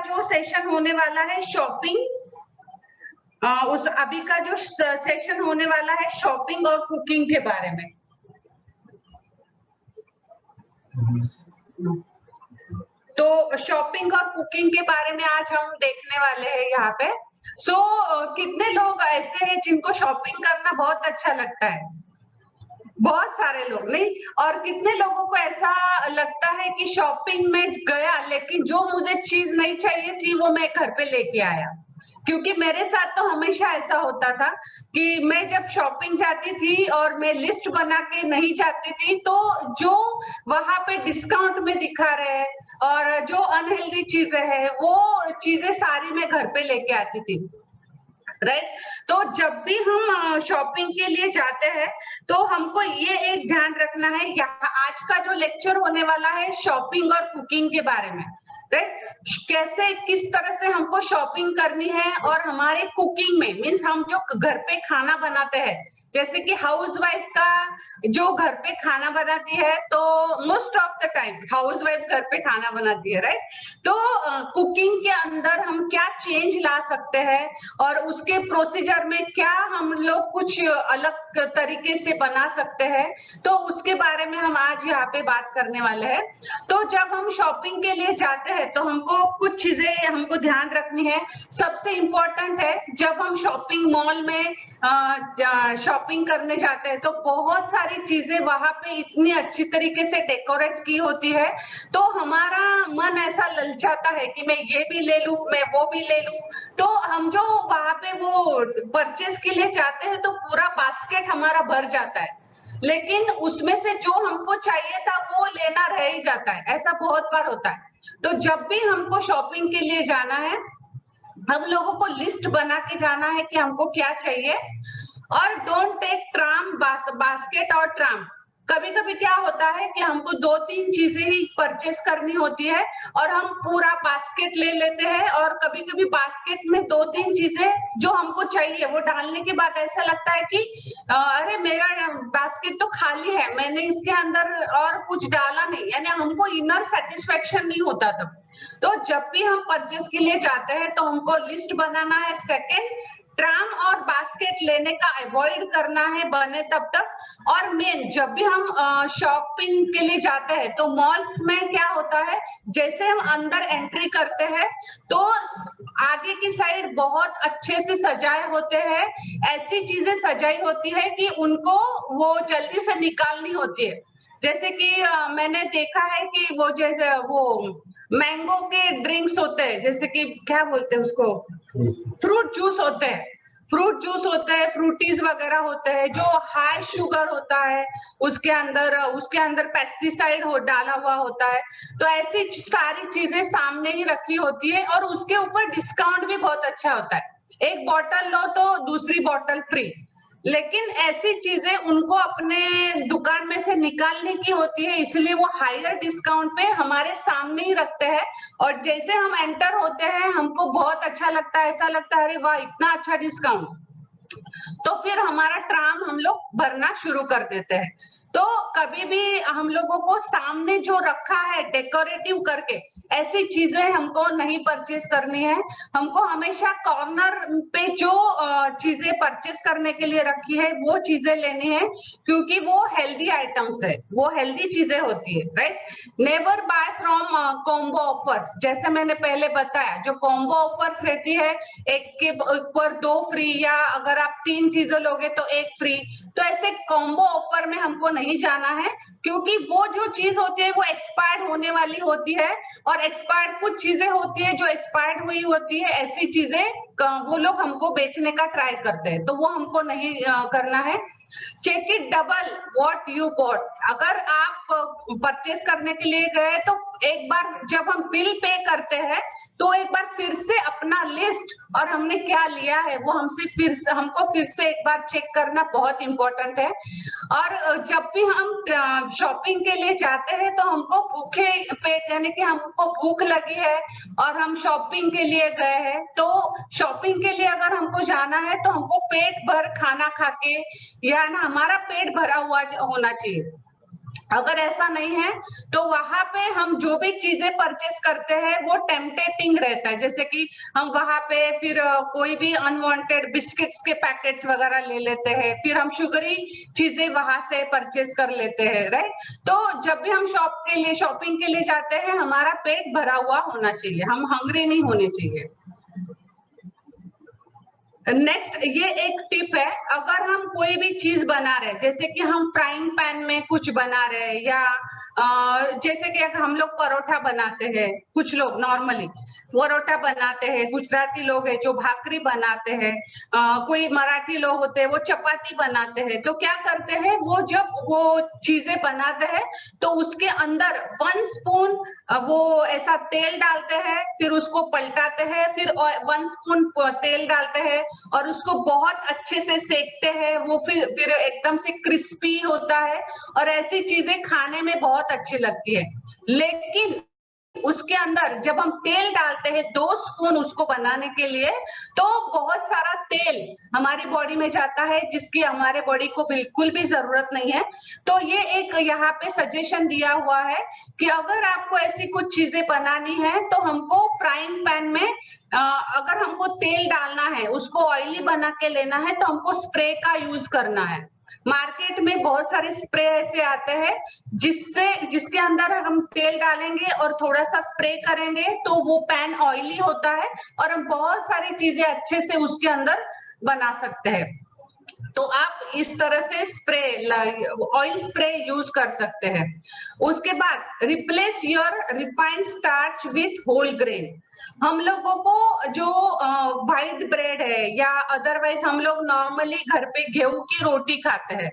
जो सेशन होने वाला है शॉपिंग, अभी का जो सेशन होने वाला है शॉपिंग और कुकिंग के बारे में। तो शॉपिंग और कुकिंग के बारे में आज हम देखने वाले हैं यहाँ पे। कितने लोग ऐसे हैं जिनको शॉपिंग करना बहुत अच्छा लगता है? बहुत सारे लोग, नहीं? और कितने लोगों को ऐसा लगता है कि शॉपिंग में गया लेकिन जो मुझे चीज नहीं चाहिए थी वो मैं घर पे लेके आया। क्योंकि मेरे साथ तो हमेशा ऐसा होता था कि मैं जब शॉपिंग जाती थी और मैं लिस्ट बना के नहीं जाती थी, तो जो वहां पे डिस्काउंट में दिखा रहे हैं और जो अनहेल्दी चीजें हैं वो चीजें सारी मैं घर पे लेके आती थी, राइट? तो जब भी हम शॉपिंग के लिए जाते हैं तो हमको ये एक ध्यान रखना है, यहाँ आज का जो लेक्चर होने वाला है शॉपिंग और कुकिंग के बारे में, राइट? कैसे किस तरह से हमको शॉपिंग करनी है और हमारे कुकिंग में मीन्स हम जो घर पे खाना बनाते हैं, जैसे कि हाउसवाइफ का जो घर पे खाना बनाती है, तो most of the time housewife घर पे खाना बनाती है, राइट? तो कुकिंग के अंदर हम क्या चेंज ला सकते हैं और उसके प्रोसीजर में क्या हम लोग कुछ अलग तरीके से बना सकते हैं, तो उसके बारे में हम आज यहाँ पे बात करने वाले हैं। तो जब हम शॉपिंग के लिए जाते हैं तो हमको कुछ चीजें हमको ध्यान रखनी है। सबसे इम्पोर्टेंट है, जब हम शॉपिंग मॉल में शॉपिंग करने जाते हैं तो बहुत सारी चीजें वहां पे इतनी अच्छी तरीके से डेकोरेट की होती है, तो हमारा मन ऐसा ललचाता है कि मैं ये भी ले लूं, मैं वो भी ले लूं। तो हम जो वहां पे वो परचेज के लिए जाते हैं तो पूरा बास्केट हमारा भर जाता है, लेकिन उसमें से जो हमको चाहिए था वो लेना रह ही जाता है। ऐसा बहुत बार होता है। तो जब भी हमको शॉपिंग के लिए जाना है, हम लोगों को लिस्ट बना के जाना है कि हमको क्या चाहिए। और डोंट टेक बास्केट और ट्राम। कभी कभी क्या होता है कि हमको 2-3 चीजें ही परचेस करनी होती है और हम पूरा बास्केट ले लेते हैं, और कभी कभी बास्केट में 2-3 चीजें जो हमको चाहिए वो डालने के बाद ऐसा लगता है कि अरे मेरा बास्केट तो खाली है, मैंने इसके अंदर और कुछ डाला नहीं, यानी हमको इनर सेटिस्फेक्शन नहीं होता तब। तो जब भी हम परचेस के लिए जाते हैं तो हमको लिस्ट बनाना है। सेकेंड, ट्राम और बास्केट लेने का अवॉइड करना है बने तब तक। और मेन, जब भी हम शॉपिंग के लिए जाते हैं तो मॉल्स में क्या होता है, जैसे हम अंदर एंट्री करते हैं तो आगे की साइड बहुत अच्छे से सजाए होते हैं, ऐसी चीजें सजाई होती है कि उनको वो जल्दी से निकालनी होती है। जैसे कि मैंने देखा है कि वो जैसे वो मैंगो के ड्रिंक्स होते हैं, जैसे कि क्या बोलते हैं उसको, फ्रूट जूस होते हैं, फ्रूट जूस होते हैं, फ्रूटीज वगैरह होते हैं, जो हाई शुगर होता है, उसके अंदर पेस्टिसाइड डाला हुआ होता है। तो ऐसी सारी चीजें सामने ही रखी होती है और उसके ऊपर डिस्काउंट भी बहुत अच्छा होता है। एक बॉटल लो तो दूसरी बॉटल फ्री, लेकिन ऐसी चीजें उनको अपने दुकान में से निकालने की होती है, इसलिए वो हायर डिस्काउंट पे हमारे सामने ही रखते हैं। और जैसे हम एंटर होते हैं हमको बहुत अच्छा लगता है, ऐसा लगता है अरे वाह इतना अच्छा डिस्काउंट, तो फिर हमारा ट्राम हम लोग भरना शुरू कर देते हैं। तो कभी भी हम लोगों को सामने जो रखा है डेकोरेटिव करके, ऐसी चीजें हमको नहीं परचेस करनी है। हमको हमेशा कॉर्नर पे जो चीजें परचेस करने के लिए रखी है वो चीजें लेनी है, क्योंकि वो हेल्दी आइटम्स है, वो हेल्दी चीजें होती है, right? Never buy from combo offers. जैसे मैंने पहले बताया, जो कॉम्बो ऑफर्स रहती है, एक के ऊपर 2 फ्री, या अगर आप 3 चीजें लोगे तो 1 फ्री, तो ऐसे कॉम्बो ऑफर में हमको नहीं जाना है, क्योंकि वो जो चीज होती है वो एक्सपायर्ड होने वाली होती है। और एक्सपायर्ड कुछ चीजें होती है जो एक्सपायर्ड हुई होती है, ऐसी चीजें वो लोग हमको बेचने का ट्राई करते हैं, तो वो हमको नहीं करना है। Check it double what you bought. अगर आप परचेस करने के लिए गए तो एक बार जब हम बिल पे करते हैं तो एक बार फिर से अपना लिस्ट और हमने क्या लिया है वो हमको फिर से एक बार चेक करना बहुत इंपॉर्टेंट है। और जब भी हम शॉपिंग के लिए जाते हैं तो हमको भूखे पेट, यानी कि हमको भूख लगी है और हम शॉपिंग के लिए गए हैं, तो शॉपिंग के लिए अगर हमको जाना है तो हमको पेट भर खाना खा के, या ना हमारा पेट भरा हुआ होना चाहिए। अगर ऐसा नहीं है तो वहां पे हम जो भी चीजें परचेस करते हैं वो टेम्पटेटिंग रहता है, जैसे कि हम वहां पे फिर कोई भी अनवांटेड बिस्किट्स के पैकेट्स वगैरह ले लेते हैं, फिर हम शुगरी चीजें वहां से परचेस कर लेते हैं, राइट। तो जब भी हम शॉपिंग के लिए जाते हैं, हमारा पेट भरा हुआ होना चाहिए, हम हंग्री नहीं होने चाहिए। नेक्स्ट ये एक टिप है, अगर हम कोई भी चीज बना रहे हैं, जैसे कि हम फ्राइंग पैन में कुछ बना रहे हैं, या जैसे कि हम लोग परोठा बनाते हैं, कुछ लोग नॉर्मली परोठा बनाते हैं, गुजराती लोग हैं जो भाकरी बनाते हैं, कोई मराठी लोग होते हैं वो चपाती बनाते हैं। तो क्या करते हैं, वो जब वो चीजें बनाते हैं तो उसके अंदर 1 स्पून वो ऐसा तेल डालते हैं, फिर उसको पलटाते हैं, फिर 1 स्पून तेल डालते हैं और उसको बहुत अच्छे से सेकते हैं, वो फिर एकदम से क्रिस्पी होता है और ऐसी चीजें खाने में बहुत अच्छी लगती है। लेकिन उसके अंदर जब हम तेल डालते हैं 2 स्पून उसको बनाने के लिए, तो बहुत सारा तेल हमारी बॉडी में जाता है, जिसकी हमारे बॉडी को बिल्कुल भी जरूरत नहीं है। तो ये एक यहाँ पे सजेशन दिया हुआ है कि अगर आपको ऐसी कुछ चीजें बनानी है तो हमको फ्राइंग पैन में अगर हमको तेल डालना है, उसको ऑयली बना के लेना है, तो हमको स्प्रे का यूज करना है। मार्केट में बहुत सारे स्प्रे ऐसे आते हैं जिसके अंदर हम तेल डालेंगे और थोड़ा सा स्प्रे करेंगे तो वो पैन ऑयली होता है और हम बहुत सारी चीजें अच्छे से उसके अंदर बना सकते हैं। तो आप इस तरह से ऑयल स्प्रे यूज कर सकते हैं। उसके बाद replace your refined starch with whole grain. हम लोगों को जो व्हाइट ब्रेड है या अदरवाइज हम लोग नॉर्मली घर पे गेहूं की रोटी खाते हैं,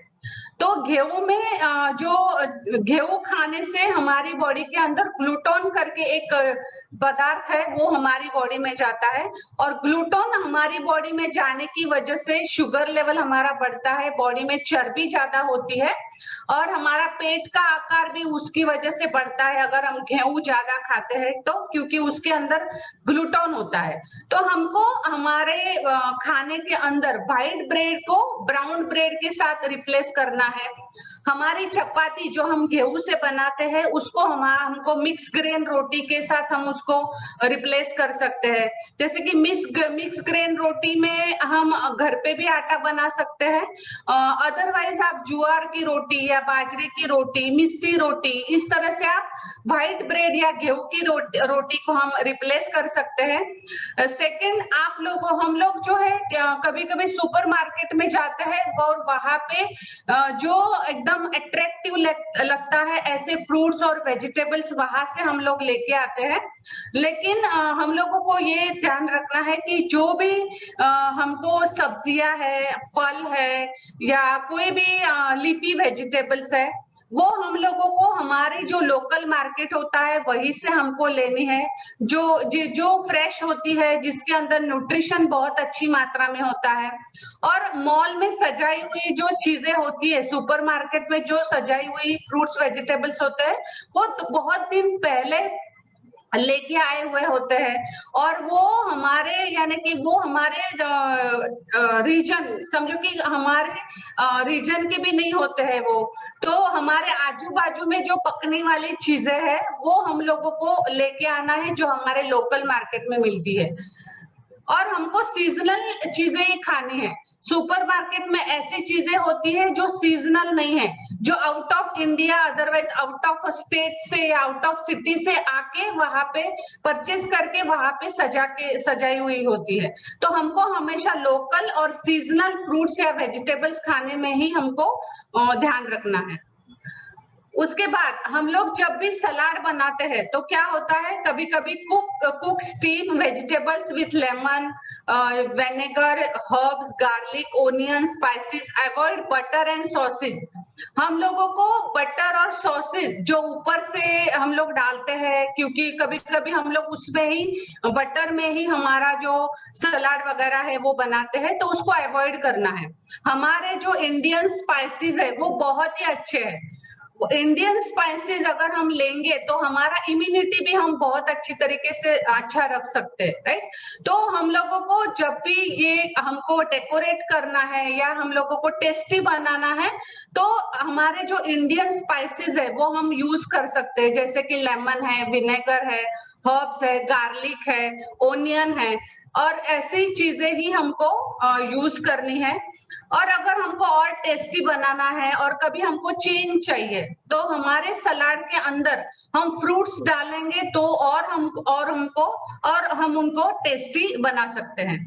तो गेहूं में जो गेहूं खाने से हमारी बॉडी के अंदर ग्लूटोन करके एक पदार्थ है, वो हमारी बॉडी में जाता है और ग्लूटोन हमारी बॉडी में जाने की वजह से शुगर लेवल हमारा बढ़ता है, बॉडी में चर्बी ज्यादा होती है और हमारा पेट का आकार भी उसकी वजह से बढ़ता है अगर हम गेहूं ज्यादा खाते हैं तो, क्योंकि उसके अंदर ग्लूटोन होता है। तो हमको हमारे खाने के अंदर व्हाइट ब्रेड को ब्राउन ब्रेड के साथ रिप्लेस करना है। हमारी चपाती जो हम गेहूं से बनाते हैं उसको हमको मिक्स ग्रेन रोटी के साथ हम उसको रिप्लेस कर सकते हैं। जैसे कि मिक्स ग्रेन रोटी में हम घर पे भी आटा बना सकते हैं, अदरवाइज आप ज्वार की रोटी या बाजरे की रोटी, मिस्सी रोटी, इस तरह से आप व्हाइट ब्रेड या गेहूं की रोटी को हम रिप्लेस कर सकते हैं। सेकंड, हम लोग जो है कभी कभी सुपर मार्केट में जाते हैं और वहां पे जो एकदम अट्रैक्टिव लगता है ऐसे फ्रूट्स और वेजिटेबल्स वहां से हम लोग लेके आते हैं। लेकिन हम लोगों को ये ध्यान रखना है कि जो भी हमको सब्जियां है, फल है या कोई भी लीफी वेजिटेबल्स है, वो हम लोगों को हमारे जो लोकल मार्केट होता है वहीं से हमको लेनी है, जो फ्रेश होती है, जिसके अंदर न्यूट्रिशन बहुत अच्छी मात्रा में होता है। और मॉल में सजाई हुई जो चीजें होती है, सुपर मार्केट में जो सजाई हुई फ्रूट्स वेजिटेबल्स होते हैं, वो तो बहुत दिन पहले लेके आए हुए होते हैं और वो हमारे यानी कि वो हमारे रीजन, समझो कि हमारे रीजन के भी नहीं होते हैं वो, तो हमारे आजू बाजू में जो पकने वाली चीजें हैं वो हम लोगों को लेके आना है जो हमारे लोकल मार्केट में मिलती है। और हमको सीजनल चीजें ही खानी है। सुपर मार्केट में ऐसी चीजें होती है जो सीजनल नहीं है, जो out of India otherwise out of state से या आउट ऑफ सिटी से आके वहां पे परचेस करके वहां पे सजाई हुई होती है। तो हमको हमेशा लोकल और सीजनल फ्रूट्स या वेजिटेबल्स खाने में ही हमको ध्यान रखना है। उसके बाद हम लोग जब भी सलाद बनाते हैं तो क्या होता है, कभी कभी cook steam vegetables with lemon, vinegar, herbs, garlic, onion, spices, avoid butter and sausage. हम लोगों को बटर और सॉसेज जो ऊपर से हम लोग डालते हैं, क्योंकि कभी कभी हम लोग उसमें ही बटर में ही हमारा जो सलाद वगैरह है वो बनाते हैं, तो उसको अवॉइड करना है। हमारे जो इंडियन स्पाइसेस है वो बहुत ही अच्छे हैं, इंडियन स्पाइसेस अगर हम लेंगे तो हमारा इम्यूनिटी भी हम बहुत अच्छी तरीके से अच्छा रख सकते हैं, राइट। तो हम लोगों को जब भी ये हमको डेकोरेट करना है या हम लोगों को टेस्टी बनाना है, तो हमारे जो इंडियन स्पाइसेस है वो हम यूज कर सकते हैं, जैसे कि लेमन है, विनेगर है, हर्ब्स है, गार्लिक है, ओनियन है, और ऐसी चीजें ही हमको यूज करनी है। और अगर हमको और टेस्टी बनाना है और कभी हमको चेंज चाहिए, तो हमारे सलाद के अंदर हम फ्रूट्स डालेंगे तो और हम उनको टेस्टी बना सकते हैं।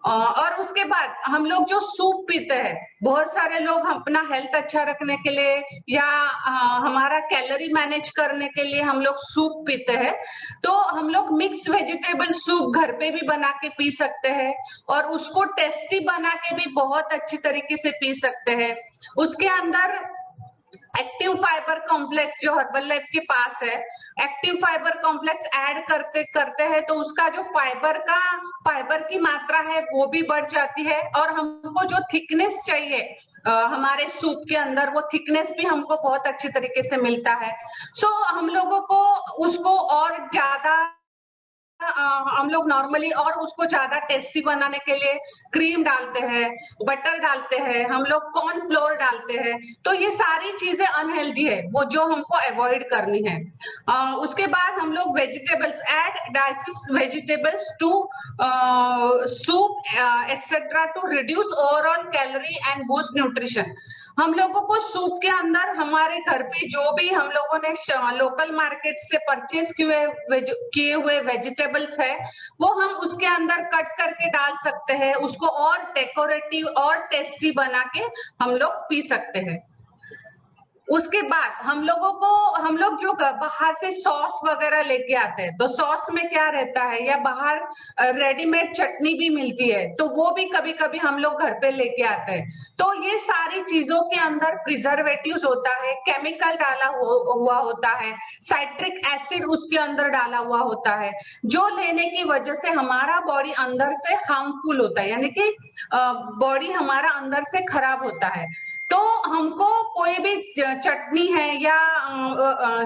और उसके बाद हम लोग जो सूप पीते हैं, बहुत सारे लोग अपना हेल्थ अच्छा रखने के लिए या हमारा कैलोरी मैनेज करने के लिए हम लोग सूप पीते हैं। तो हम लोग मिक्स वेजिटेबल सूप घर पे भी बना के पी सकते हैं और उसको टेस्टी बना के भी बहुत अच्छी तरीके से पी सकते हैं। उसके अंदर एक्टिव फाइबर कॉम्प्लेक्स जो हर्बल लाइफ के पास है, एक्टिव फाइबर कॉम्प्लेक्स ऐड करते करते हैं तो उसका जो फाइबर की मात्रा है वो भी बढ़ जाती है, और हमको जो थिकनेस चाहिए हमारे सूप के अंदर, वो थिकनेस भी हमको बहुत अच्छी तरीके से मिलता है। सो हम लोगों को उसको और ज्यादा हम लोग नॉर्मली और उसको ज्यादा टेस्टी बनाने के लिए क्रीम डालते हैं, बटर डालते हैं, हम लोग कॉर्न फ्लोर डालते हैं। तो ये सारी चीजें अनहेल्दी है, वो जो हमको अवॉइड करनी है। उसके बाद हम लोग vegetables add dices vegetables to soup etcetera to reduce overall calorie and boost nutrition. हम लोगों को सूप के अंदर हमारे घर पे जो भी हम लोगों ने लोकल मार्केट से परचेज किए हुए वेजिटेबल्स है, वो हम उसके अंदर कट करके डाल सकते हैं, उसको और डेकोरेटिव और टेस्टी बना के हम लोग पी सकते हैं। उसके बाद हम लोग जो बाहर से सॉस वगैरह लेके आते हैं, तो सॉस में क्या रहता है, या बाहर रेडीमेड चटनी भी मिलती है, तो वो भी कभी कभी हम लोग घर पे लेके आते हैं। तो ये सारी चीजों के अंदर प्रिजर्वेटिव्स होता है, केमिकल डाला हुआ होता है, साइट्रिक एसिड उसके अंदर डाला हुआ होता है, जो लेने की वजह से हमारा बॉडी अंदर से हार्मफुल होता है, यानी कि बॉडी हमारा अंदर से खराब होता है। तो हमको कोई भी चटनी है या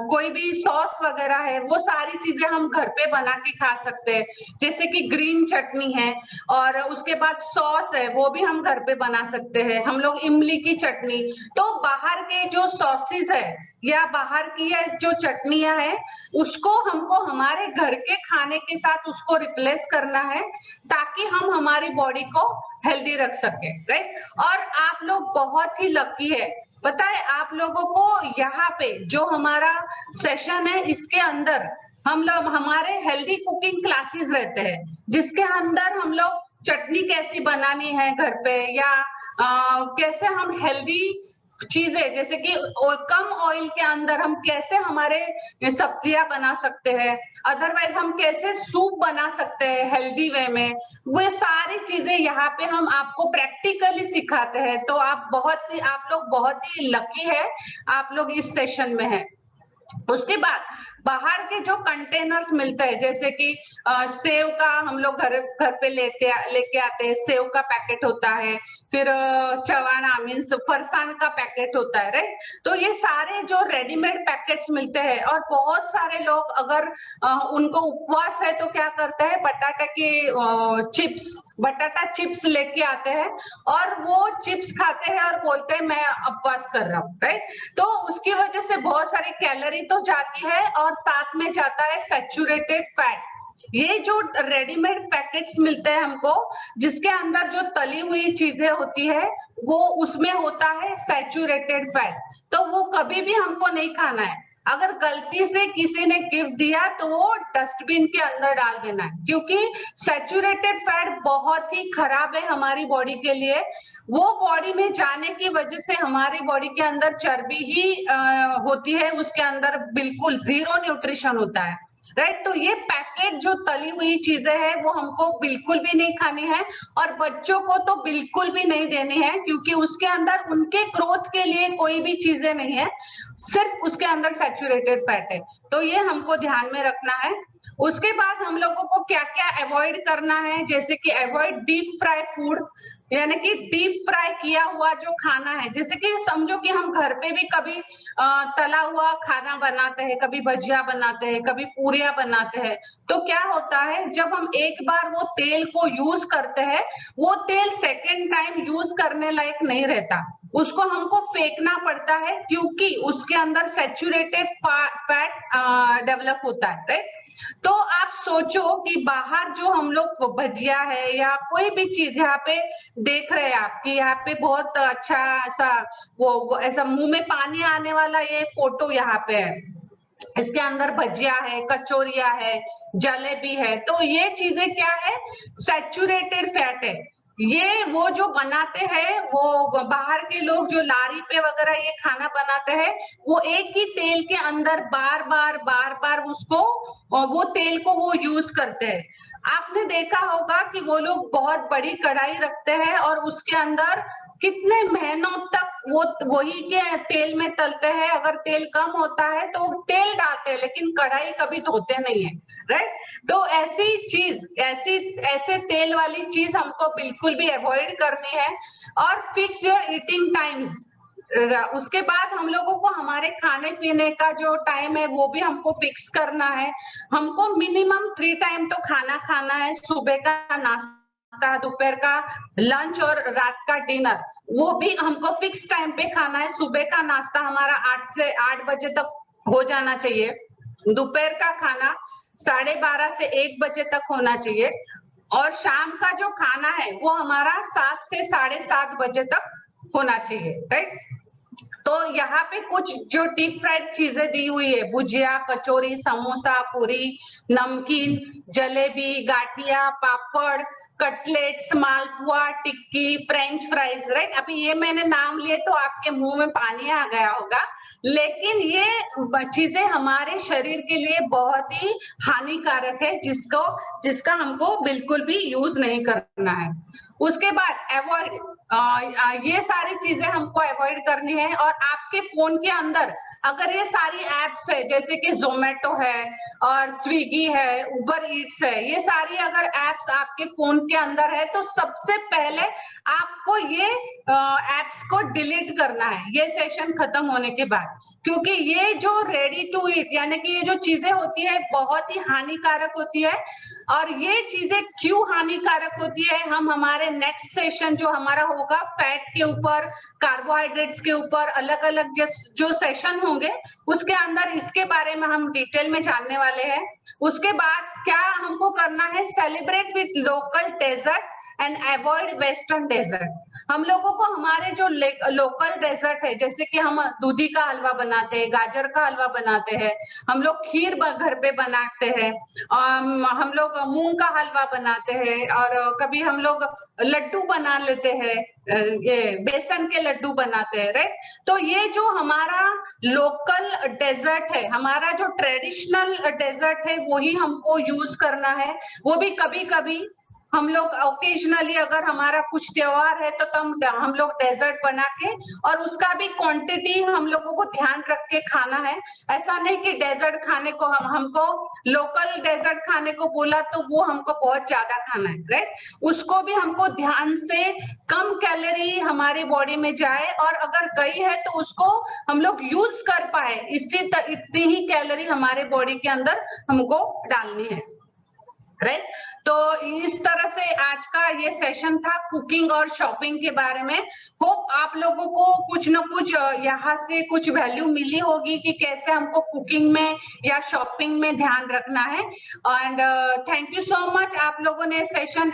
कोई भी सॉस वगैरह है, वो सारी चीजें हम घर पे बना के खा सकते हैं, जैसे कि ग्रीन चटनी है, और उसके बाद सॉस है वो भी हम घर पे बना सकते हैं, हम लोग इमली की चटनी। तो बाहर के जो सॉसेस है या बाहर की जो चटनियां है, उसको हमको हमारे घर के खाने के साथ उसको रिप्लेस करना है, ताकि हम हमारी बॉडी को हेल्दी रख सके, राइट। और आप लोग बहुत ही लकी है, पता है आप लोगों को यहाँ पे जो हमारा सेशन है, इसके अंदर हम लोग हमारे हेल्दी कुकिंग क्लासेस रहते हैं, जिसके अंदर हम लोग चटनी कैसी बनानी है घर पे, या कैसे हम हेल्दी चीजें, जैसे कि कम ऑयल के अंदर हम कैसे हमारे सब्जियां बना सकते हैं, अदरवाइज हम कैसे सूप बना सकते हैं हेल्दी वे में, वो सारी चीजें यहाँ पे हम आपको प्रैक्टिकली सिखाते हैं। तो आप लोग बहुत ही लकी है, आप लोग इस सेशन में हैं। उसके बाद बाहर के जो कंटेनर्स मिलते हैं, जैसे कि सेव का हम लोग घर पे लेके आते हैं, सेव का पैकेट होता है, फिर चवाना मीन्स फरसान का पैकेट होता है, राइट। तो ये सारे जो रेडीमेड पैकेट्स मिलते हैं, और बहुत सारे लोग अगर उनको उपवास है तो क्या करते हैं, बटाटा चिप्स लेके आते हैं, और वो चिप्स खाते हैं और बोलते हैं मैं उपवास कर रहा हूँ, राइट। तो उसकी वजह से बहुत सारी कैलोरी तो जाती है, और साथ में जाता है सैचुरेटेड फैट। ये जो रेडीमेड पैकेट्स मिलते हैं हमको, जिसके अंदर जो तली हुई चीजें होती है, वो उसमें होता है सैचुरेटेड फैट, तो वो कभी भी हमको नहीं खाना है। अगर गलती से किसी ने गिफ्ट दिया तो वो डस्टबिन के अंदर डाल देना है, क्योंकि सैचुरेटेड फैट बहुत ही खराब है हमारी बॉडी के लिए। वो बॉडी में जाने की वजह से हमारी बॉडी के अंदर चर्बी ही होती है, उसके अंदर बिल्कुल जीरो न्यूट्रिशन होता है, राइट। तो ये पैकेट जो तली हुई चीजें हैं वो हमको बिल्कुल भी नहीं खानी है, और बच्चों को तो बिल्कुल भी नहीं देनी है, क्योंकि उसके अंदर उनके ग्रोथ के लिए कोई भी चीजें नहीं है, सिर्फ उसके अंदर सैचुरेटेड फैट है। तो ये हमको ध्यान में रखना है। उसके बाद हम लोगों को क्या क्या अवॉइड करना है, जैसे कि अवॉइड डीप फ्राई फूड, यानी कि डीप फ्राई किया हुआ जो खाना है। जैसे कि समझो कि हम घर पे भी कभी तला हुआ खाना बनाते हैं, कभी भजिया बनाते हैं, कभी पूरियां बनाते हैं, तो क्या होता है जब हम एक बार वो तेल को यूज करते हैं, वो तेल सेकेंड टाइम यूज करने लायक नहीं रहता, उसको हमको फेंकना पड़ता है, क्योंकि उसके अंदर सैचुरेटेड फैट डेवलप होता है, राइट। तो आप सोचो कि बाहर जो हम लोग भजिया है या कोई भी चीज यहाँ पे देख रहे हैं आप, कि यहाँ पे बहुत अच्छा ऐसा वो ऐसा मुंह में पानी आने वाला ये फोटो यहाँ पे है, इसके अंदर भजिया है, कचौरिया है, जलेबी है, तो ये चीजें क्या है, सैचुरेटेड फैट है। ये वो जो बनाते हैं, वो बाहर के लोग जो लारी पे वगैरह ये खाना बनाते हैं, वो एक ही तेल के अंदर बार बार उसको वो तेल को वो यूज करते हैं। आपने देखा होगा कि वो लोग बहुत बड़ी कढ़ाई रखते हैं और उसके अंदर कितने महीनों तक वो वही के तेल में तलते हैं, अगर तेल कम होता है तो तेल डालते हैं, लेकिन कढ़ाई कभी धोते नहीं है, राइट। तो ऐसी चीज, ऐसे तेल वाली चीज हमको बिल्कुल भी अवॉइड करनी है। और फिक्स योर ईटिंग टाइम्स, उसके बाद हम लोगों को हमारे खाने पीने का जो टाइम है वो भी हमको फिक्स करना है। हमको मिनिमम 3 टाइम तो खाना खाना है, सुबह का नाश्ता, दोपहर का लंच और रात का डिनर, वो भी हमको फिक्स टाइम पे खाना है। सुबह का नाश्ता हमारा 8 से 8 बजे तक हो जाना चाहिए, दोपहर का खाना 12:30 से 1 बजे तक होना चाहिए, और शाम का जो खाना है वो हमारा 7 से 7:30 बजे तक होना चाहिए, राइट। तो यहाँ पे कुछ जो डीप फ्राइड चीजें दी हुई है, भुजिया, कचौरी, समोसा, पूरी, नमकीन, जलेबी, गाठिया, पापड़, कटलेट्स, मालपुआ, टिक्की, फ्रेंच फ्राइज, राइट। अभी ये मैंने नाम लिए तो आपके मुंह में पानी आ गया होगा, लेकिन ये चीजें हमारे शरीर के लिए बहुत ही हानिकारक है, जिसका हमको बिल्कुल भी यूज नहीं करना है। उसके बाद अवॉइड, ये सारी चीजें हमको अवॉइड करनी है। और आपके फोन के अंदर अगर ये सारी एप्स है, जैसे कि जोमेटो है और स्विगी है, उबर ईट्स है, ये सारी अगर एप्स आपके फोन के अंदर है, तो सबसे पहले आपको ये एप्स को डिलीट करना है ये सेशन खत्म होने के बाद, क्योंकि ये जो रेडी टू ईट यानी कि ये जो चीजें होती है बहुत ही हानिकारक होती है। और ये चीजें क्यों हानिकारक होती है, हम हमारे नेक्स्ट सेशन जो हमारा होगा फैट के ऊपर, कार्बोहाइड्रेट्स के ऊपर, अलग अलग जो सेशन होंगे उसके अंदर इसके बारे में हम डिटेल में जानने वाले हैं। उसके बाद क्या हमको करना है, celebrate with local dessert and avoid western dessert. हम लोगों को हमारे जो लोकल डेजर्ट है, जैसे कि हम दूधी का हलवा बनाते हैं, गाजर का हलवा बनाते हैं, हम लोग खीर घर पे बनाते हैं, हम लोग मूंग का हलवा बनाते हैं, और कभी हम लोग लड्डू बना लेते हैं, ये बेसन के लड्डू बनाते हैं, राइट। तो ये जो हमारा लोकल डेजर्ट है, हमारा जो ट्रेडिशनल डेजर्ट है, वही हमको यूज करना है। वो भी कभी कभी हम लोग ओकेजनली, अगर हमारा कुछ त्योहार है तो तब हम लोग डेजर्ट बना के, और उसका भी क्वांटिटी हम लोगों को ध्यान रख के खाना है। ऐसा नहीं कि डेजर्ट खाने को हमको लोकल डेजर्ट खाने को बोला तो वो हमको बहुत ज्यादा खाना है, राइट। उसको भी हमको ध्यान से कम कैलोरी हमारी बॉडी में जाए, और अगर गई है तो उसको हम लोग यूज कर पाए, इतनी ही कैलोरी हमारे बॉडी के अंदर हमको डालनी है, राइट। तो इस तरह से आज का ये सेशन था कुकिंग और शॉपिंग के बारे में। होप आप लोगों को कुछ न कुछ यहाँ से कुछ वैल्यू मिली होगी कि कैसे हमको कुकिंग में या शॉपिंग में ध्यान रखना है। And thank you so much, आप लोगों ने सेशन